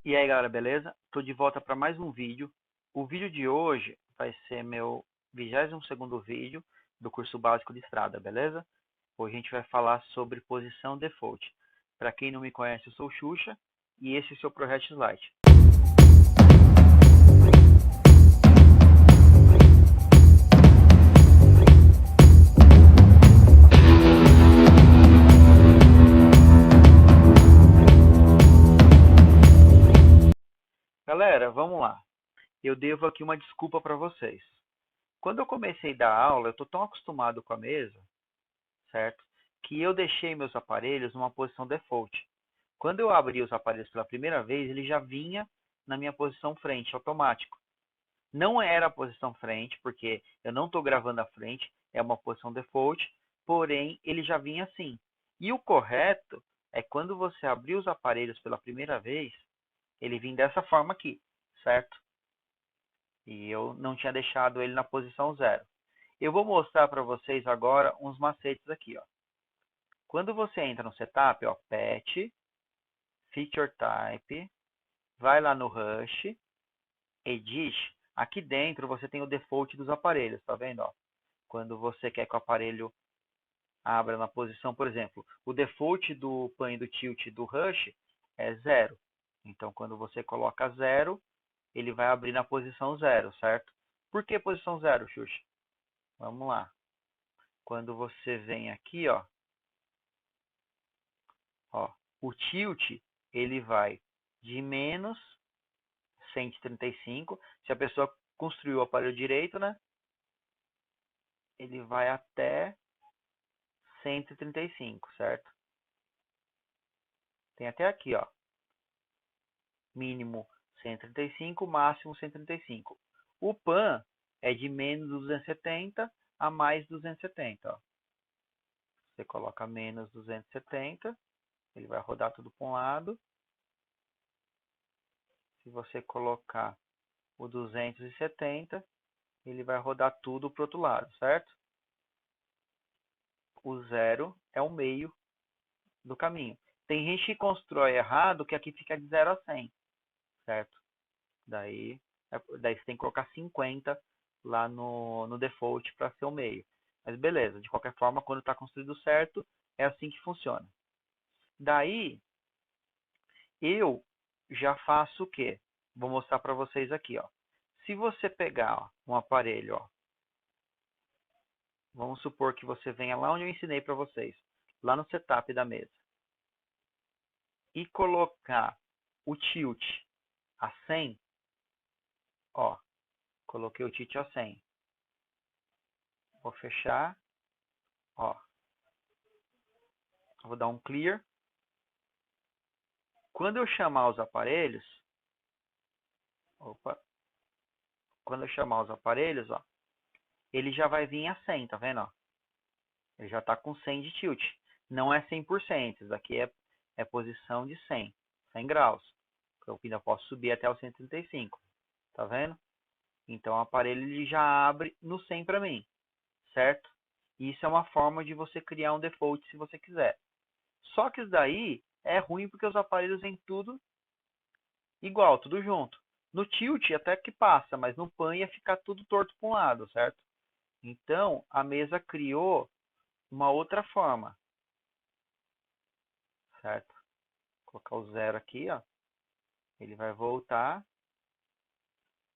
E aí galera, beleza? Tô de volta para mais um vídeo. O vídeo de hoje vai ser meu 22º vídeo do curso básico de estrada, beleza? Hoje a gente vai falar sobre posição default. Para quem não me conhece, eu sou o Xuxa e esse é o seu Project Slide. Galera, vamos lá. Eu devo aqui uma desculpa para vocês. Quando eu comecei a dar aula, eu tô tão acostumado com a mesa, certo? Que eu deixei meus aparelhos numa posição default. Quando eu abri os aparelhos pela primeira vez, ele já vinha na minha posição frente, automático. Não era a posição frente, porque eu não estou gravando a frente, é uma posição default, porém ele já vinha assim. E o correto é quando você abrir os aparelhos pela primeira vez, ele vinha dessa forma aqui, certo? E eu não tinha deixado ele na posição 0. Eu vou mostrar para vocês agora uns macetes aqui, ó. Quando você entra no setup, ó, Patch, Feature Type, vai lá no Rush, Edit, aqui dentro você tem o default dos aparelhos, tá vendo? Ó? Quando você quer que o aparelho abra na posição, por exemplo, o default do pan e do tilt do Rush é 0. Então, quando você coloca 0, ele vai abrir na posição 0, certo? Por que posição 0, Xuxa? Vamos lá. Quando você vem aqui, ó, o tilt, ele vai de menos 135. Se a pessoa construiu o aparelho direito, né? Ele vai até 135, certo? Tem até aqui, ó. Mínimo 135, máximo 135. O pan é de menos 270 a mais 270, ó. Você coloca menos 270, ele vai rodar tudo para um lado. Se você colocar o 270, ele vai rodar tudo para o outro lado, certo? O 0 é o meio do caminho. Tem gente que constrói errado, que aqui fica de 0 a 100, certo? Daí você tem que colocar 50 lá no default para ser o meio. Mas beleza, de qualquer forma, quando está construído certo, é assim que funciona. Daí, eu já faço o quê? Vou mostrar para vocês aqui, ó. Se você pegar ó, um aparelho, ó, vamos supor que você venha lá onde eu ensinei para vocês, lá no setup da mesa, e colocar o tilt a 100, ó, coloquei o tilt a 100. Vou fechar, ó, vou dar um clear. Quando eu chamar os aparelhos, opa, quando eu chamar os aparelhos, ó, ele já vai vir a 100, tá vendo? Ó? Ele já está com 100 de tilt. Não é 100%, isso daqui é posição de 100 graus. Eu ainda posso subir até o 135, tá vendo? Então o aparelho ele já abre no 100 para mim, certo? Isso é uma forma de você criar um default se você quiser. Só que isso daí é ruim porque os aparelhos vêm tudo igual, tudo junto. No tilt até que passa, mas no pan ia ficar tudo torto para um lado, certo? Então a mesa criou uma outra forma, certo? Vou colocar o 0 aqui, ó. Ele vai voltar,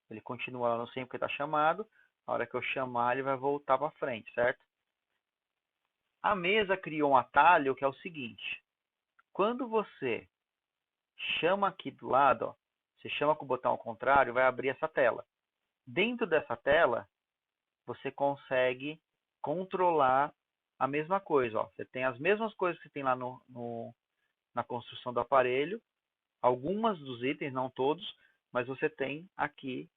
ele continua lá no 100 porque está chamado. A hora que eu chamar, ele vai voltar para frente, certo? A mesa criou um atalho que é o seguinte: quando você chama aqui do lado, ó, você chama com o botão ao contrário, vai abrir essa tela. Dentro dessa tela, você consegue controlar a mesma coisa. Ó. Você tem as mesmas coisas que tem lá na construção do aparelho, algumas dos itens, não todos, mas você tem aqui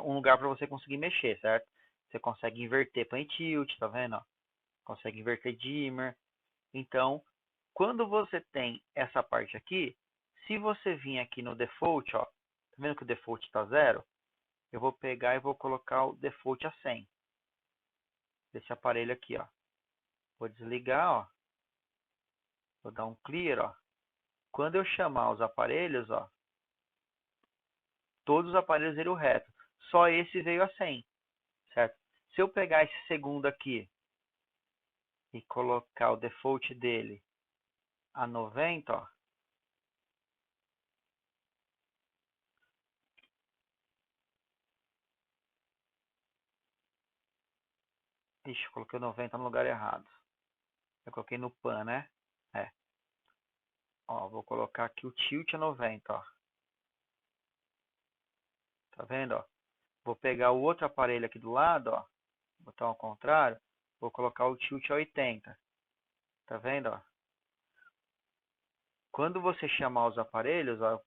um lugar para você conseguir mexer, certo? Você consegue inverter pan tilt, tá vendo? Ó? Consegue inverter dimmer. Então, quando você tem essa parte aqui, se você vir aqui no default, ó, tá vendo que o default está 0? Eu vou pegar e vou colocar o default a 100 desse aparelho aqui, ó. Vou desligar, ó. Vou dar um clear, ó. Quando eu chamar os aparelhos, ó, todos os aparelhos viram reto. Só esse veio a 100, certo? Se eu pegar esse segundo aqui e colocar o default dele a 90, ó. Ixi, eu coloquei 90 no lugar errado. Eu coloquei no pan, né? É. Ó, vou colocar aqui o tilt a 90, ó. Tá vendo, ó? Vou pegar o outro aparelho aqui do lado, ó. Botar ao contrário. Vou colocar o tilt a 80. Tá vendo, ó? Quando você chamar os aparelhos, ó,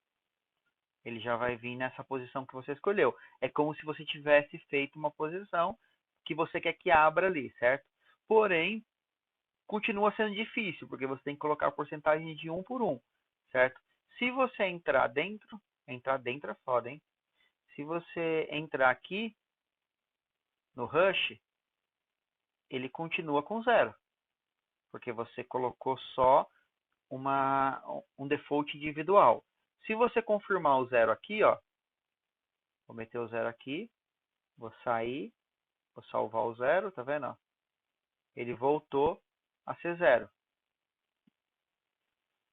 ele já vai vir nessa posição que você escolheu. É como se você tivesse feito uma posição que você quer que abra ali, certo? Porém, continua sendo difícil, porque você tem que colocar a porcentagem de 1 por 1, certo? Se você entrar dentro é foda, hein? Se você entrar aqui no Rush, ele continua com 0, porque você colocou só um default individual. Se você confirmar o 0 aqui, ó, vou meter o 0 aqui, vou sair, vou salvar o 0, tá vendo? Ó? Ele voltou a ser 0.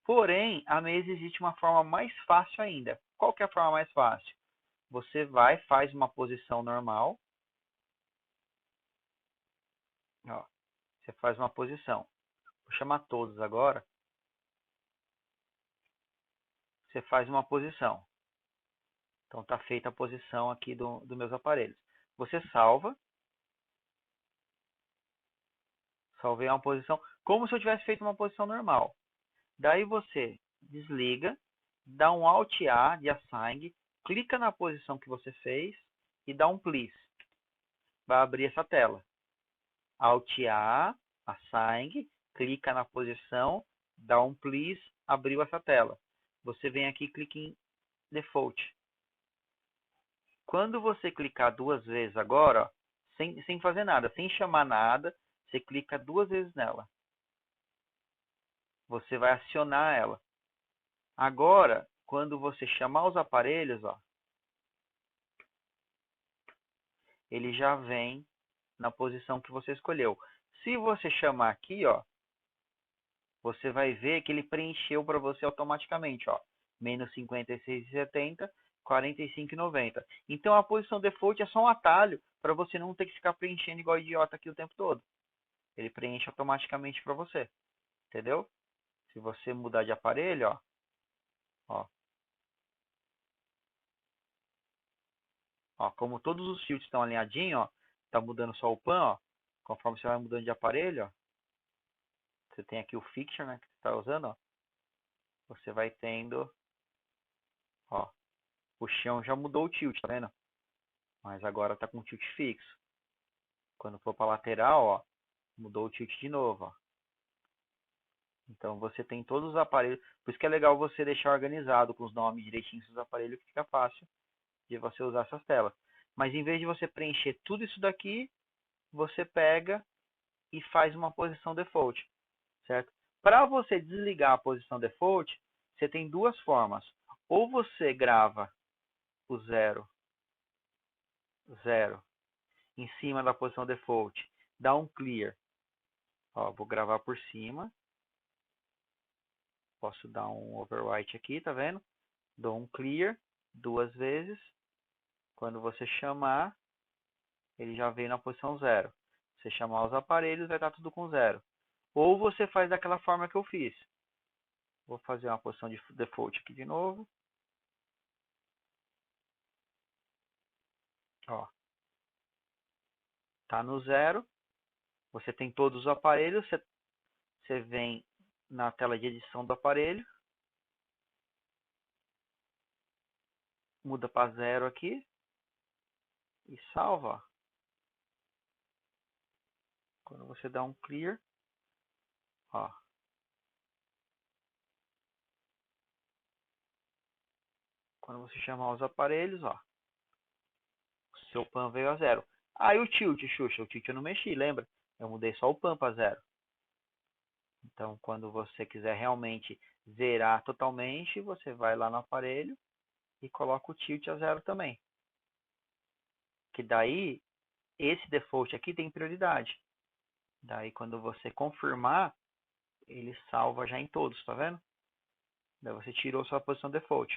Porém, a mesa existe uma forma mais fácil ainda. Qual que é a forma mais fácil? Você vai, faz uma posição normal. Ó, você faz uma posição. Vou chamar todos agora. Você faz uma posição. Então está feita a posição aqui dos meus aparelhos. Você salva. Salvei uma posição como se eu tivesse feito uma posição normal. Daí você desliga, dá um Alt A de Assign, clica na posição que você fez e dá um Please. Vai abrir essa tela. Alt A, Assign, clica na posição, dá um Please, abriu essa tela. Você vem aqui e clica em Default. Quando você clicar 2 vezes agora, ó, sem fazer nada, sem chamar nada, você clica 2 vezes nela. Você vai acionar ela. Agora, quando você chamar os aparelhos, ó, ele já vem na posição que você escolheu. Se você chamar aqui, ó, você vai ver que ele preencheu para você automaticamente, ó, menos 56,70, 45,90. Então a posição default é só um atalho para você não ter que ficar preenchendo igual idiota aqui o tempo todo. Ele preenche automaticamente para você, entendeu? Se você mudar de aparelho, ó, ó, como todos os fios estão alinhadinhos, ó, tá mudando só o pan, ó, conforme você vai mudando de aparelho, ó, você tem aqui o fixture, né, que você está usando, ó, você vai tendo, ó, o chão já mudou o tilt, tá vendo? Mas agora tá com tilt fixo. Quando for para lateral, ó, mudou o tilt de novo, ó. Então você tem todos os aparelhos, por isso que é legal você deixar organizado com os nomes direitinhos dos aparelhos, que fica fácil de você usar essas telas. Mas em vez de você preencher tudo isso daqui, você pega e faz uma posição default, certo? Para você desligar a posição default, você tem duas formas. Ou você grava o 0, 0 em cima da posição default, dá um clear. Ó, vou gravar por cima. Posso dar um overwrite aqui, tá vendo? Dou um clear 2 vezes. Quando você chamar, ele já vem na posição 0. Você chamar os aparelhos, vai estar tudo com 0. Ou você faz daquela forma que eu fiz. Vou fazer uma posição de default aqui de novo. Ó, tá no 0. Você tem todos os aparelhos. Você vem na tela de edição do aparelho. Muda para 0 aqui. E salva. Ó. Quando você dá um clear. Ó. Quando você chamar os aparelhos, ó. O seu pan veio a 0. Aí o tilt, Xuxa. O tilt eu não mexi, lembra? Eu mudei só o pan para 0. Então, quando você quiser realmente zerar totalmente, você vai lá no aparelho e coloca o tilt a 0 também. Que daí, esse default aqui tem prioridade. Daí, quando você confirmar, ele salva já em todos, tá vendo? Daí você tirou sua posição default.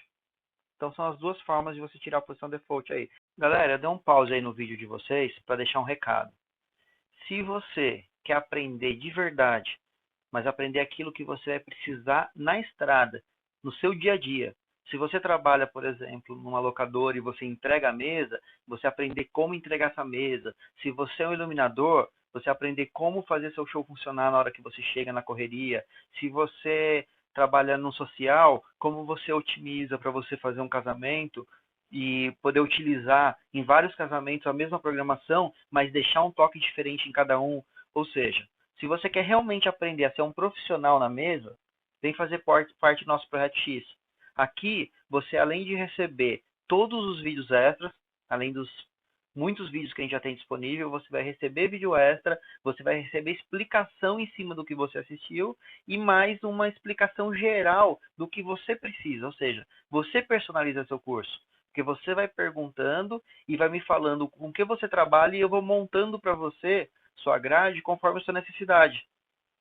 Então, são as duas formas de você tirar a posição default aí. Galera, dê um pause aí no vídeo de vocês para deixar um recado. Se você quer aprender de verdade, mas aprender aquilo que você vai precisar na estrada, no seu dia a dia. Se você trabalha, por exemplo, numa locadora e você entrega a mesa, você aprender como entregar essa mesa. Se você é um iluminador, você aprender como fazer seu show funcionar na hora que você chega na correria. Se você trabalha no social, como você otimiza para você fazer um casamento e poder utilizar em vários casamentos a mesma programação, mas deixar um toque diferente em cada um. Ou seja, se você quer realmente aprender a ser um profissional na mesa, vem fazer parte do nosso Projeto X. Aqui, você além de receber todos os vídeos extras, além dos muitos vídeos que a gente já tem disponível, você vai receber vídeo extra, você vai receber explicação em cima do que você assistiu e mais uma explicação geral do que você precisa. Ou seja, você personaliza seu curso. Porque você vai perguntando e vai me falando com que você trabalha e eu vou montando para você sua grade conforme a sua necessidade.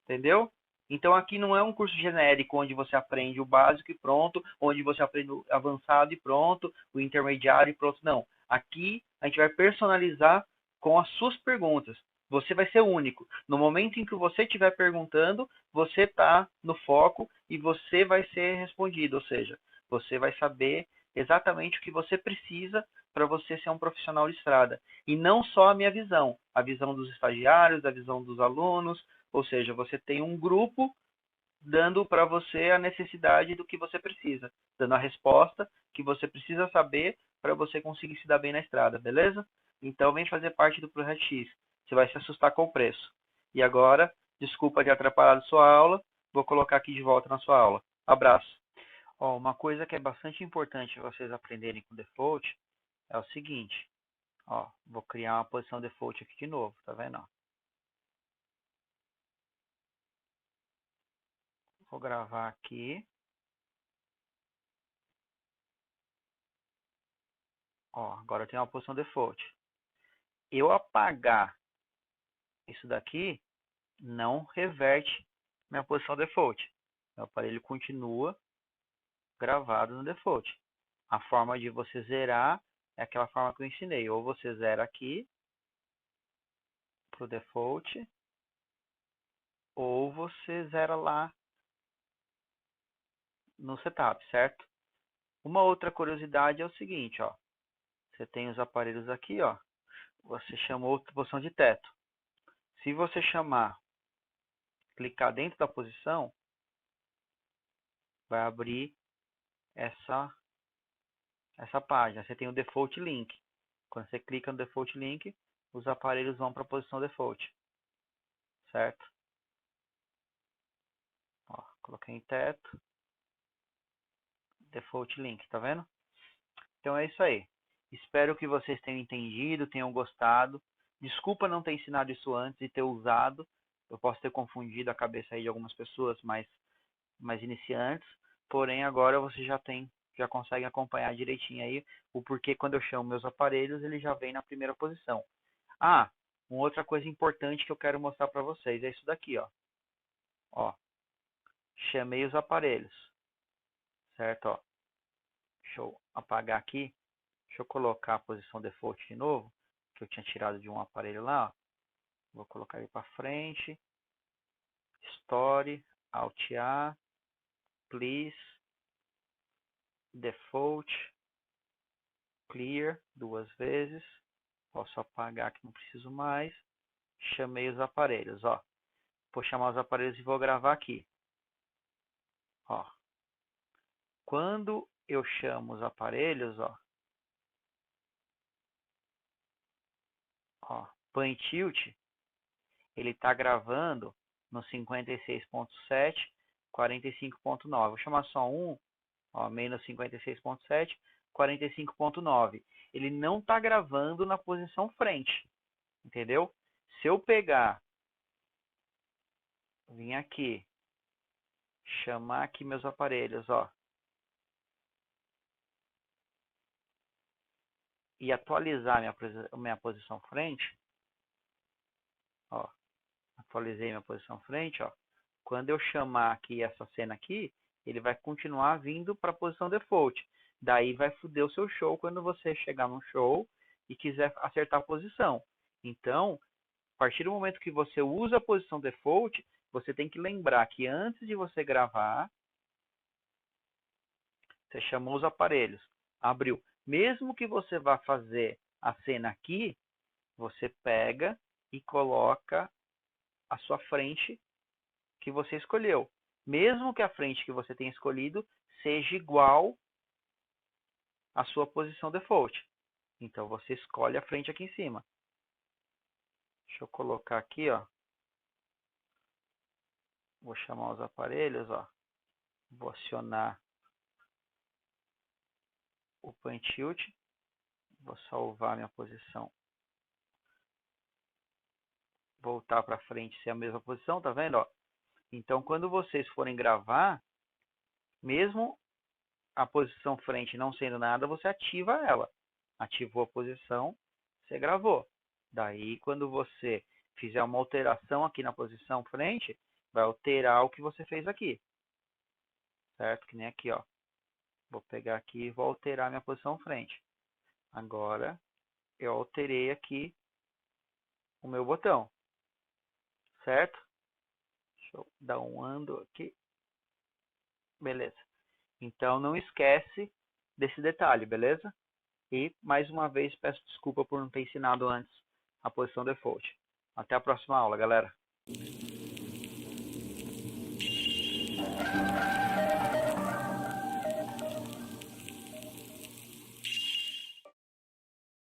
Entendeu? Então aqui não é um curso genérico onde você aprende o básico e pronto, onde você aprende o avançado e pronto, o intermediário e pronto. Não. Aqui a gente vai personalizar com as suas perguntas. Você vai ser único. No momento em que você estiver perguntando, você está no foco e você vai ser respondido. Ou seja, você vai saber exatamente o que você precisa para você ser um profissional de estrada. E não só a visão dos estagiários, a visão dos alunos, ou seja, você tem um grupo dando para você a necessidade do que você precisa, dando a resposta que você precisa saber para você conseguir se dar bem na estrada, beleza? Então vem fazer parte do Projeto X. Você vai se assustar com o preço. E agora, desculpa ter atrapalhado sua aula, vou colocar aqui de volta na sua aula. Abraço. Ó, uma coisa que é bastante importante vocês aprenderem com default é o seguinte. Ó, vou criar uma posição default aqui de novo, tá vendo? Vou gravar aqui. Ó, agora eu tenho uma posição default. Eu apagar isso daqui, não reverte minha posição default. Meu aparelho continua gravado no default. A forma de você zerar é aquela forma que eu ensinei. Ou você zera aqui pro default, ou você zera lá no setup, certo? Uma outra curiosidade é o seguinte, ó. Você tem os aparelhos aqui, ó. Você chamou outra posição de teto. Se você clicar dentro da posição, vai abrir essa página. Você tem o default link. Quando você clica no default link, os aparelhos vão para a posição default. Certo? Ó, coloquei em teto. Default link, tá vendo? Então é isso aí. Espero que vocês tenham entendido, tenham gostado. Desculpa não ter ensinado isso antes e ter usado. Eu posso ter confundido a cabeça aí de algumas pessoas mais iniciantes. Porém, agora você já consegue acompanhar direitinho aí o porquê quando eu chamo meus aparelhos, ele já vem na primeira posição. Ah, uma outra coisa importante que eu quero mostrar para vocês é isso daqui, ó. Ó, chamei os aparelhos, certo? Ó, deixa eu apagar aqui. Deixa eu colocar a posição default de novo, que eu tinha tirado de um aparelho lá, ó. Vou colocar ele para frente. Story, Alt A, Please, Default, Clear, duas vezes. Posso apagar que não preciso mais. Chamei os aparelhos, ó. Vou chamar os aparelhos e vou gravar aqui. Ó. Quando eu chamo os aparelhos, ó, Pan Tilt, ele está gravando no 56.7, 45.9. Vou chamar só um, ó, menos 56.7, 45.9. Ele não está gravando na posição frente, entendeu? Se eu pegar, vim aqui chamar aqui meus aparelhos, ó, e atualizar minha posição frente, ó, atualizei minha posição frente, ó. Quando eu chamar aqui essa cena aqui, ele vai continuar vindo para a posição default. Daí vai foder o seu show quando você chegar no show e quiser acertar a posição. Então, a partir do momento que você usa a posição default, você tem que lembrar que antes de você gravar, você chamou os aparelhos, abriu. Mesmo que você vá fazer a cena aqui, você pega e coloca a sua frente que você escolheu. Mesmo que a frente que você tenha escolhido seja igual à sua posição default. Então você escolhe a frente aqui em cima. Deixa eu colocar aqui, ó. Vou chamar os aparelhos, ó. Vou acionar o Point Tilt. Vou salvar minha posição. Voltar para frente ser a mesma posição, tá vendo? Ó? Então, quando vocês forem gravar, mesmo a posição frente não sendo nada, você ativa ela. Ativou a posição, você gravou. Daí, quando você fizer uma alteração aqui na posição frente, vai alterar o que você fez aqui. Certo? Que nem aqui, ó. Vou pegar aqui e vou alterar minha posição frente. Agora, eu alterei aqui o meu botão. Certo? Deixa eu dar um ando aqui. Beleza. Então, não esquece desse detalhe, beleza? E, mais uma vez, peço desculpa por não ter ensinado antes a posição default. Até a próxima aula, galera.